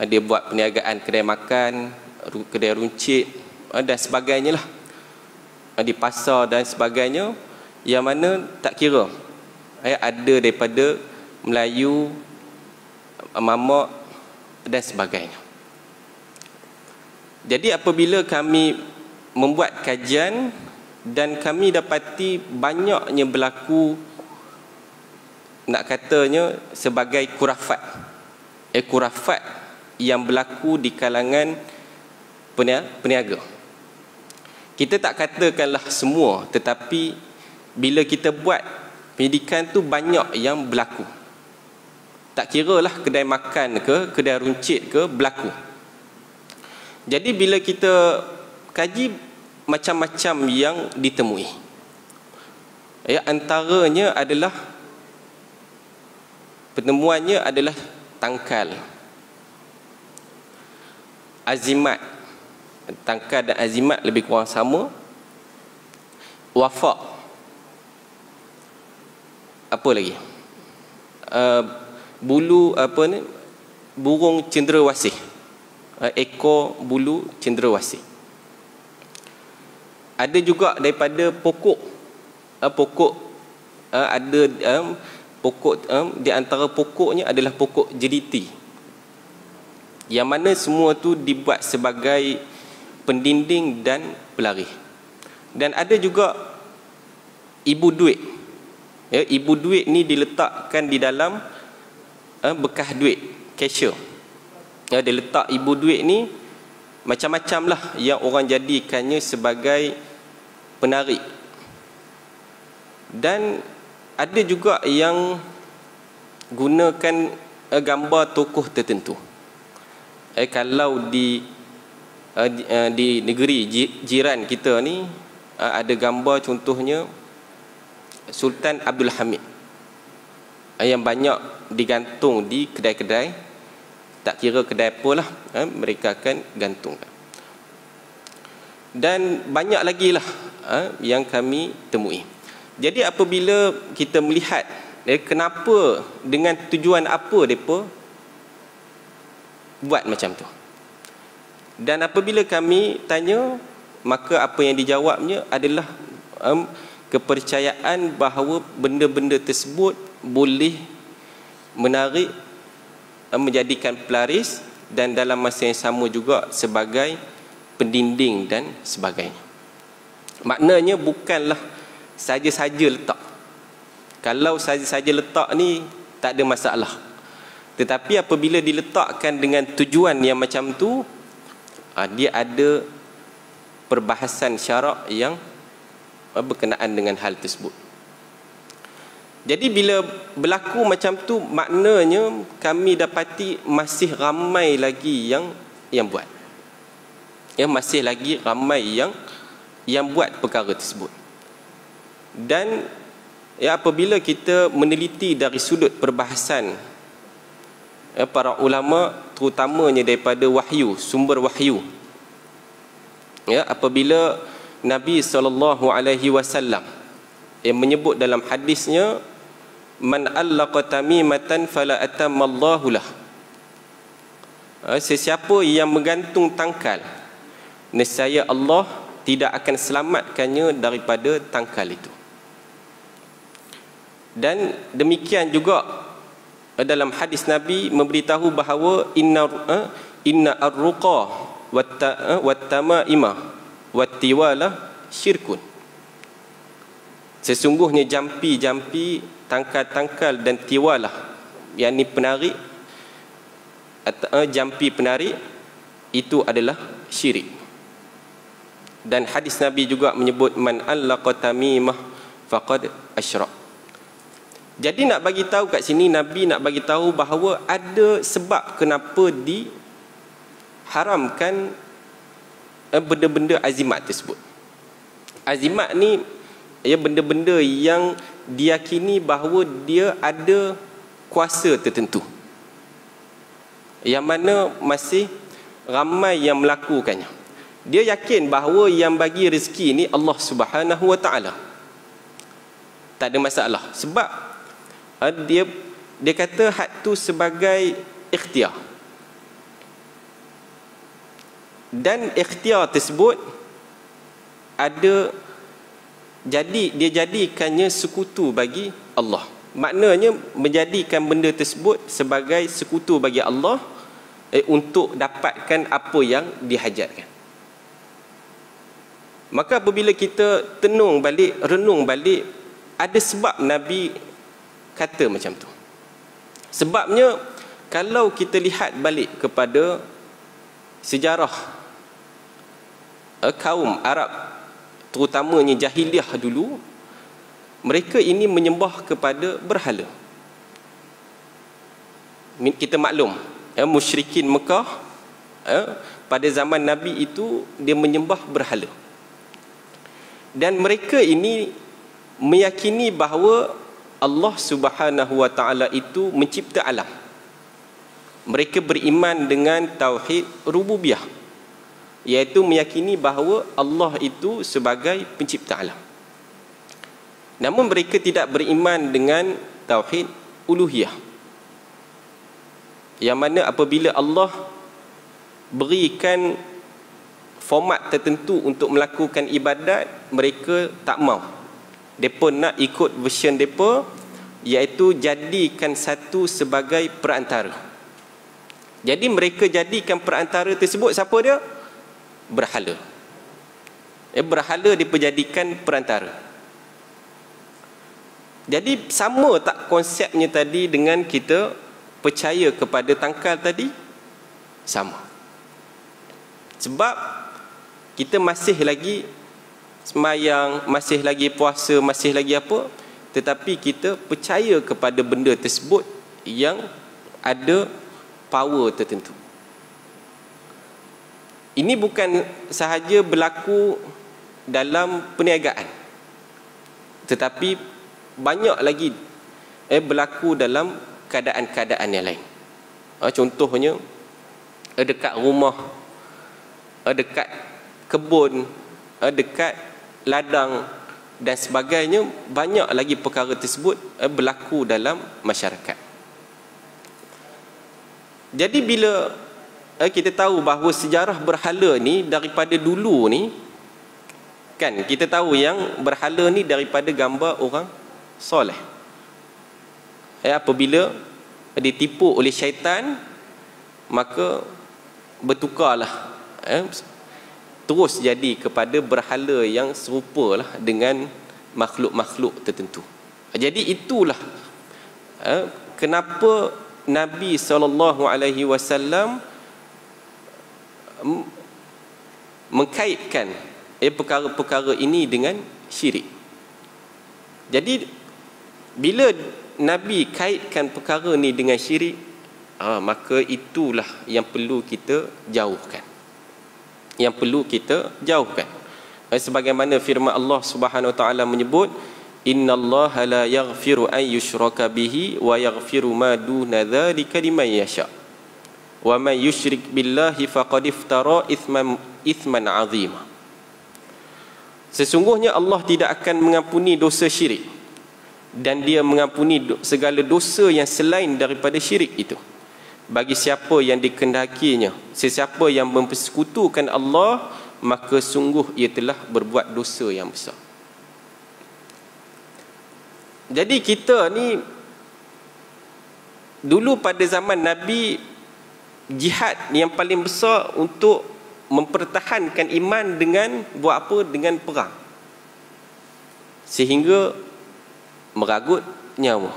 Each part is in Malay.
Dia buat perniagaan kedai makan, kedai runcit dan sebagainya lah, di pasar dan sebagainya, yang mana tak kira ada daripada Melayu, mamak dan sebagainya. Jadi apabila kami membuat kajian dan kami dapati banyaknya berlaku, nak katanya sebagai kurafat, kurafat yang berlaku di kalangan peniaga. Kita tak katakanlah semua, tetapi bila kita buat pendidikan tu banyak yang berlaku. Tak kiralah kedai makan ke, kedai runcit ke, berlaku. Jadi bila kita kaji, macam-macam yang ditemui. Antaranya adalah, pertemuannya adalah tangkal, azimat. Tangkal dan azimat lebih kurang sama. Wafak. Apa lagi? Bulu apa ni? Burung cendrawasih. Ekor bulu cendrawasih. Ada juga daripada pokok. Ada pokok, di antara pokoknya adalah pokok jeliti, yang mana semua tu dibuat sebagai pendinding dan pelari. Dan ada juga ibu duit. Ibu duit ni diletakkan di dalam bekas duit, cashier. Dia letak ibu duit ni macam-macam lah yang orang jadikannya sebagai penarik. Dan ada juga yang gunakan gambar tokoh tertentu. Kalau di negeri jiran kita ni ada gambar, contohnya Sultan Abdul Hamid, yang banyak digantung di kedai-kedai. Tak kira kedai apa lah, mereka akan gantungkan. Dan banyak lagi lah yang kami temui. Jadi apabila kita melihat kenapa, dengan tujuan apa mereka buat macam tu, dan apabila kami tanya, maka apa yang dijawabnya adalah kepercayaan bahawa benda-benda tersebut boleh menarik, menjadikan pelaris, dan dalam masa yang sama juga sebagai pendinding dan sebagainya. Maknanya bukanlah saja-saja letak. Kalau saja-saja letak ni tak ada masalah. Tetapi apabila diletakkan dengan tujuan yang macam tu, dia ada perbahasan syarak yang berkenaan dengan hal tersebut. Jadi bila berlaku macam tu, maknanya kami dapati masih ramai lagi yang buat. Masih lagi ramai yang buat perkara tersebut. Dan apabila kita meneliti dari sudut perbahasan para ulama, terutamanya daripada wahyu, sumber wahyu, apabila Nabi SAW menyebut dalam hadisnya, man allaqa tamimatan fala atammallahu lah. Sesiapa yang menggantung tangkal, nescaya Allah tidak akan selamatkannya daripada tangkal itu. Dan demikian juga dalam hadis Nabi memberitahu bahawa inna ar-ruqa wat-tamaima wat-tiwala syirkun. Sesungguhnya jampi-jampi, tangkal-tangkal dan tiwalah, yakni penarik, jampi penarik, itu adalah syirik. Dan hadis Nabi juga menyebut man allaqa tamimah faqad asyrak. Jadi nak bagi tahu kat sini, Nabi nak bagi tahu bahawa ada sebab kenapa diharamkan benda-benda azimat tersebut. Azimat ni benda-benda yang diyakini bahawa dia ada kuasa tertentu, yang mana masih ramai yang melakukannya. Dia yakin bahawa yang bagi rezeki ni Allah Subhanahu Wa Taala. tak ada masalah. Sebab dia kata had tu sebagai ikhtiar. Dan ikhtiar tersebut dia jadikannya sekutu bagi Allah. Maknanya menjadikan benda tersebut sebagai sekutu bagi Allah untuk dapatkan apa yang dihajatkan. Maka apabila kita renung balik, ada sebab Nabi kata macam tu. Sebabnya kalau kita lihat balik kepada sejarah kaum Arab, terutamanya jahiliah dulu, mereka ini menyembah kepada berhala. Kita maklum, musyrikin Mekah pada zaman Nabi itu dia menyembah berhala. Dan mereka ini meyakini bahawa Allah Subhanahu wa taala itu mencipta alam. Mereka beriman dengan tauhid rububiyah, iaitu meyakini bahawa Allah itu sebagai pencipta alam. Namun mereka tidak beriman dengan tauhid uluhiyah, yang mana apabila Allah berikan format tertentu untuk melakukan ibadat, mereka tak mau. Mereka nak ikut version mereka, iaitu jadikan satu sebagai perantara. Jadi mereka jadikan perantara tersebut siapa dia? Berhala. Berhala diperjadikan perantara. Jadi sama tak konsepnya tadi dengan kita percaya kepada tangkal tadi? Sama. Sebab kita masih lagi semayang, masih lagi puasa, masih lagi apa, tetapi kita percaya kepada benda tersebut yang ada power tertentu. Ini bukan sahaja berlaku dalam perniagaan, tetapi banyak lagi berlaku dalam keadaan-keadaan yang lain. Contohnya dekat rumah, dekat kebun, dekat ladang dan sebagainya, banyak lagi perkara tersebut berlaku dalam masyarakat. Jadi bila kita tahu bahawa sejarah berhala ni daripada dulu ni, kan kita tahu yang berhala ni daripada gambar orang soleh. Apabila ditipu oleh syaitan, maka bertukarlah terus jadi kepada berhala yang serupa lah dengan makhluk-makhluk tertentu. Jadi itulah kenapa Nabi SAW mengkaitkan perkara-perkara ini dengan syirik. Jadi bila Nabi kaitkan perkara ni dengan syirik, maka itulah yang perlu kita jauhkan. Sebagaimana firman Allah Subhanahu wa taala menyebut, innallaha la yaghfiru an yushraka bihi wa yaghfiru ma duna dzalika liman yasha wa man yusyrik billahi faqad iftara ithman 'azima. Sesungguhnya Allah tidak akan mengampuni dosa syirik, dan dia mengampuni segala dosa yang selain daripada syirik itu bagi siapa yang dikehendakinya. Sesiapa yang mempersekutukan Allah, maka sungguh ia telah berbuat dosa yang besar. Jadi kita ni dulu pada zaman Nabi, jihad yang paling besar untuk mempertahankan iman dengan buat apa? Dengan perang, sehingga meragut nyawa.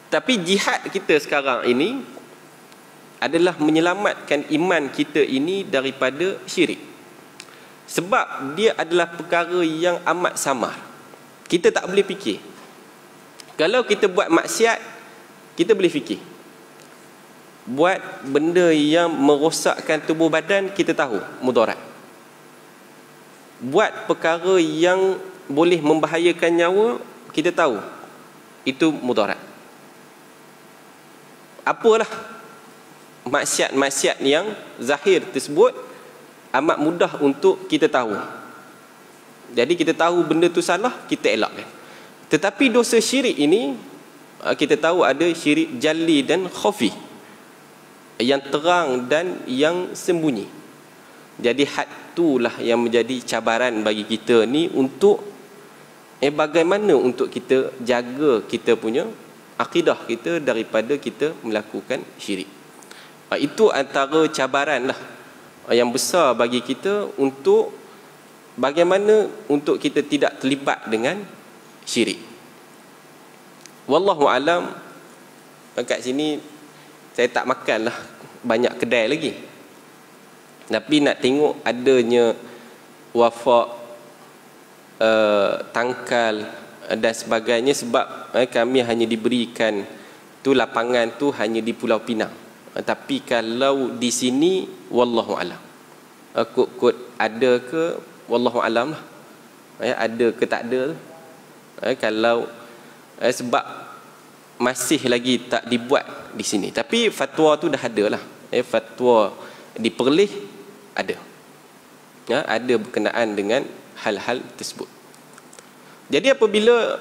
Tapi jihad kita sekarang ini adalah menyelamatkan iman kita ini daripada syirik. Sebab dia adalah perkara yang amat samar. Kita tak boleh fikir. Kalau kita buat maksiat, kita boleh fikir. Buat benda yang merosakkan tubuh badan, kita tahu mudarat. Buat perkara yang boleh membahayakan nyawa, kita tahu itu mudarat. Apalah maksiat-maksiat yang zahir tersebut amat mudah untuk kita tahu. Jadi kita tahu benda tu salah, kita elakkan. Tetapi dosa syirik ini kita tahu ada syirik jali dan khafi, yang terang dan yang sembunyi. Jadi had itulah yang menjadi cabaran bagi kita ni untuk bagaimana untuk kita jaga kita punya akidah kita daripada kita melakukan syirik. Itu antara cabaran lah yang besar bagi kita untuk bagaimana untuk kita tidak terlibat dengan syirik. Wallahu alam. Kat sini saya tak makan lah banyak kedai lagi, tapi nak tengok adanya wafak, tangkal dan sebagainya, sebab kami hanya diberikan tu lapangan tu hanya di Pulau Pinang. Tapi kalau di sini wallahu alam, kot ada ke wallahu alam lah, ada ke tak ada. Kalau sebab masih lagi tak dibuat di sini, tapi fatwa tu dah ada lah. Fatwa di Perlis ada, ada berkenaan dengan hal-hal tersebut. Jadi apabila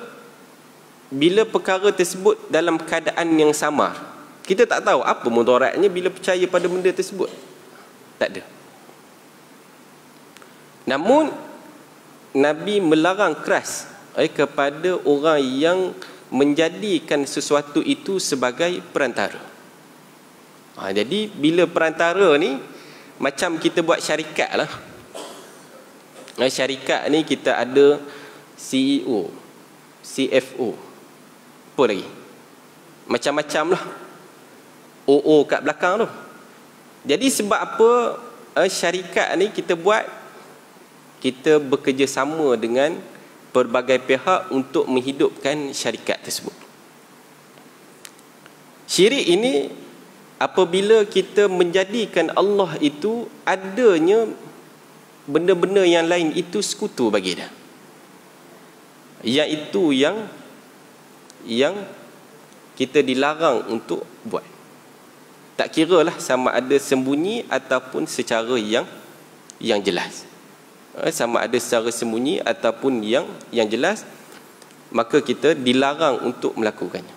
perkara tersebut dalam keadaan yang samar, kita tak tahu apa mudaratnya bila percaya pada benda tersebut. Tak ada. Namun Nabi melarang keras kepada orang yang menjadikan sesuatu itu sebagai perantara. Jadi bila perantara ni, macam kita buat syarikat lah. Syarikat ni kita ada CEO, CFO, apa lagi, macam-macam lah, OO kat belakang tu. Jadi sebab apa syarikat ni kita buat? Kita bekerjasama dengan pelbagai pihak untuk menghidupkan syarikat tersebut. Syirik ini apabila kita menjadikan Allah itu adanya benda-benda yang lain itu sekutu bagi dia, iaitu yang kita dilarang untuk buat. Tak kira lah sama ada sembunyi ataupun secara yang jelas. Sama ada secara sembunyi ataupun yang jelas, maka kita dilarang untuk melakukannya.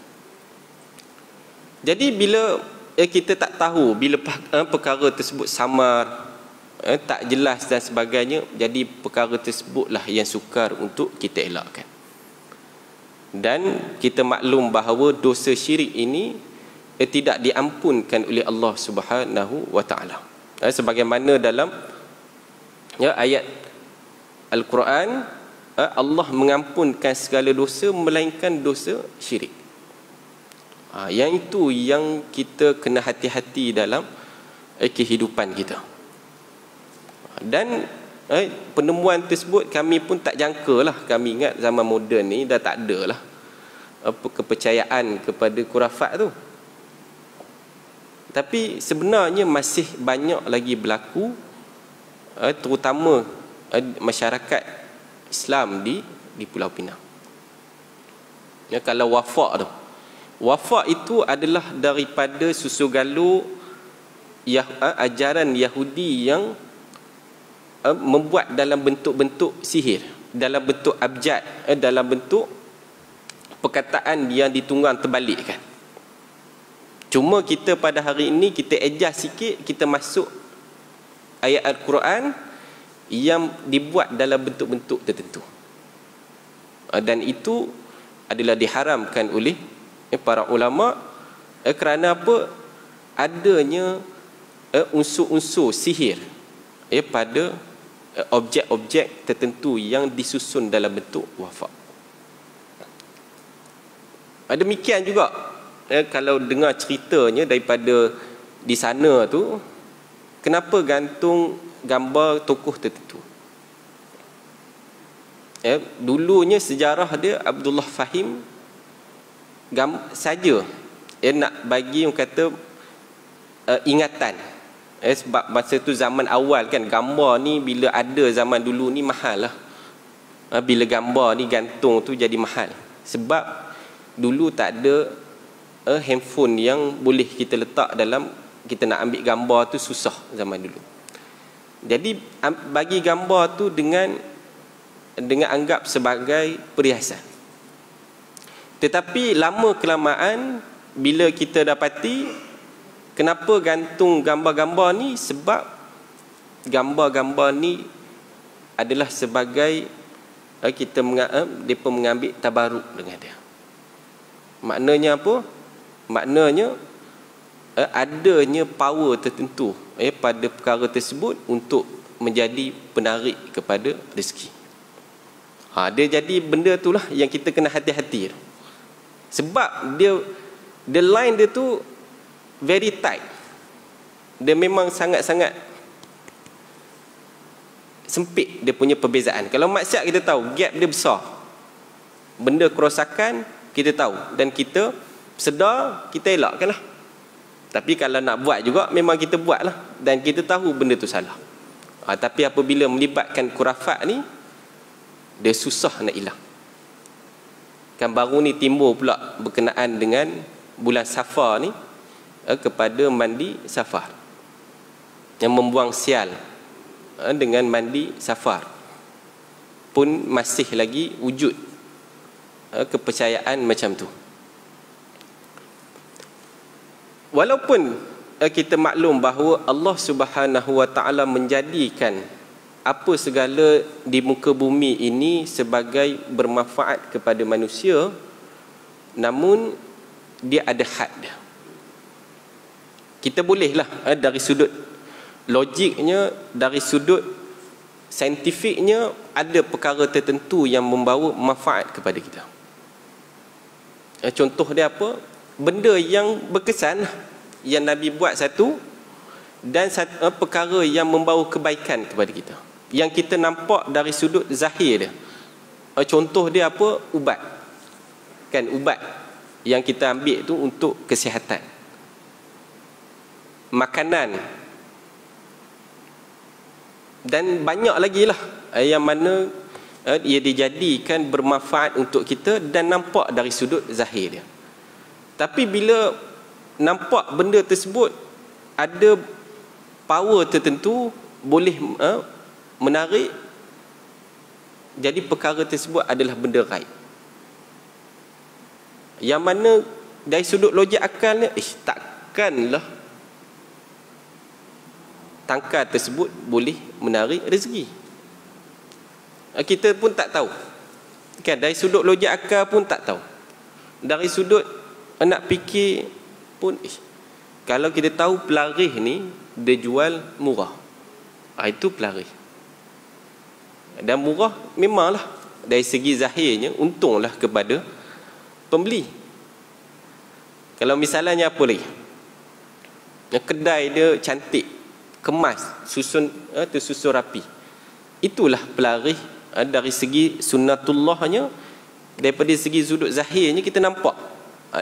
Jadi bila kita tak tahu, bila perkara tersebut samar, tak jelas dan sebagainya, jadi perkara tersebutlah yang sukar untuk kita elakkan. Dan kita maklum bahawa dosa syirik ini tidak diampunkan oleh Allah Subhanahu wa taala. Sebagaimana dalam ayat Al-Quran, Allah mengampunkan segala dosa melainkan dosa syirik. Yang itu yang kita kena hati-hati dalam kehidupan kita. Dan penemuan tersebut kami pun tak jangka lah. Kami ingat zaman moden ni dah tak ada lah kepercayaan kepada khurafat tu. Tapi sebenarnya masih banyak lagi berlaku, terutama masyarakat Islam di Pulau Pinang. Kalau wafak tu, wafak itu adalah daripada susu galur ajaran Yahudi yang membuat dalam bentuk-bentuk sihir, dalam bentuk abjad, dalam bentuk perkataan yang ditunggang terbalikkan. Cuma kita pada hari ini kita adjust sikit, kita masuk ayat Al-Quran yang dibuat dalam bentuk-bentuk tertentu. Dan itu adalah diharamkan oleh para ulama. Kerana apa? Adanya unsur-unsur sihir pada objek-objek tertentu yang disusun dalam bentuk wafak. Demikian juga kalau dengar ceritanya daripada di sana tu, kenapa gantung gambar tokoh tertentu. Dulunya sejarah dia Abdullah Fahim saja nak bagi orang kata ingatan. Sebab masa tu zaman awal kan, gambar ni bila ada zaman dulu ni mahal lah. Bila gambar ni gantung tu jadi mahal. Sebab dulu tak ada handphone yang boleh kita letak dalam, kita nak ambil gambar tu susah zaman dulu. Jadi bagi gambar tu dengan anggap sebagai perhiasan. Tetapi lama kelamaan bila kita dapati kenapa gantung gambar-gambar ni, sebab gambar-gambar ni adalah sebagai kita mereka mengambil tabaruk dengan dia. Maknanya apa? Maknanya adanya power tertentu pada perkara tersebut untuk menjadi penarik kepada rezeki. Dia jadi benda itulah yang kita kena hati-hati. Sebab dia, the line dia tu very tight. Dia memang sangat-sangat sempit dia punya perbezaan. Kalau maksiat kita tahu gap dia besar. Benda kerosakan kita tahu dan kita sedar, kita elakkanlah. Tapi kalau nak buat juga memang kita buatlah dan kita tahu benda tu salah. Tapi apabila melibatkan khurafat ni, dia susah nak hilang. Kan baru ni timbul pula berkenaan dengan bulan Safar ni, kepada mandi Safar, yang membuang sial dengan mandi Safar pun masih lagi wujud kepercayaan macam tu. Walaupun kita maklum bahawa Allah Subhanahu Wa Taala menjadikan apa segala di muka bumi ini sebagai bermanfaat kepada manusia, namun dia ada had dia. Kita bolehlah dari sudut logiknya, dari sudut saintifiknya, ada perkara tertentu yang membawa manfaat kepada kita. Contoh dia apa? Benda yang berkesan yang Nabi buat satu, dan perkara yang membawa kebaikan kepada kita, yang kita nampak dari sudut zahir dia. Contoh dia apa? Ubat. Kan ubat yang kita ambil tu untuk kesihatan. Makanan. Dan banyak lagi lah yang mana ia dijadikan bermanfaat untuk kita dan nampak dari sudut zahir dia. Tapi bila nampak benda tersebut ada power tertentu, boleh menarik, jadi perkara tersebut adalah benda gaib, yang mana dari sudut logik akalnya, takkanlah tangkar tersebut boleh menarik rezeki. Kita pun tak tahu kan, dari sudut logik akal pun tak tahu, dari sudut nak fikir pun kalau kita tahu pelarih ni dia jual murah, itu pelarih, dan murah memanglah dari segi zahirnya untunglah kepada pembeli. Kalau misalnya apa lagi, kedai dia cantik, kemas, susun tersusun rapi, itulah pelarih dari segi sunnatullahnya. Daripada segi sudut zahirnya kita nampak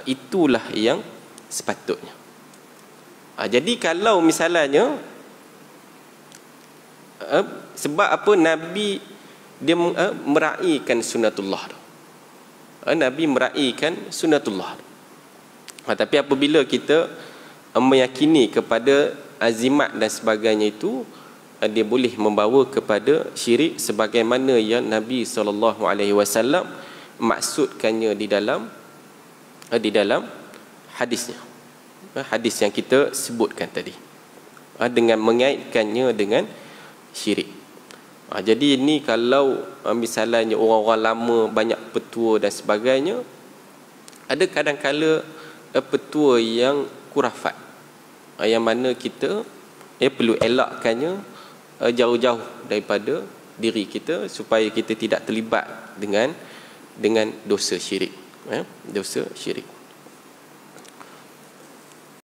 itulah yang sepatutnya. Jadi kalau misalnya sebab apa Nabi dia meraihkan sunnatullah, Nabi meraihkan sunnatullah. Tapi apabila kita meyakini kepada azimat dan sebagainya, itu dia boleh membawa kepada syirik, sebagaimana yang Nabi SAW maksudkannya di dalam hadisnya, hadis yang kita sebutkan tadi, dengan mengaitkannya dengan syirik. Jadi ini kalau misalnya orang-orang lama banyak petua dan sebagainya, ada kadang-kala petua yang kurafat, yang mana kita perlu elakkannya jauh-jauh daripada diri kita, supaya kita tidak terlibat dengan dosa syirik, dosa syirik.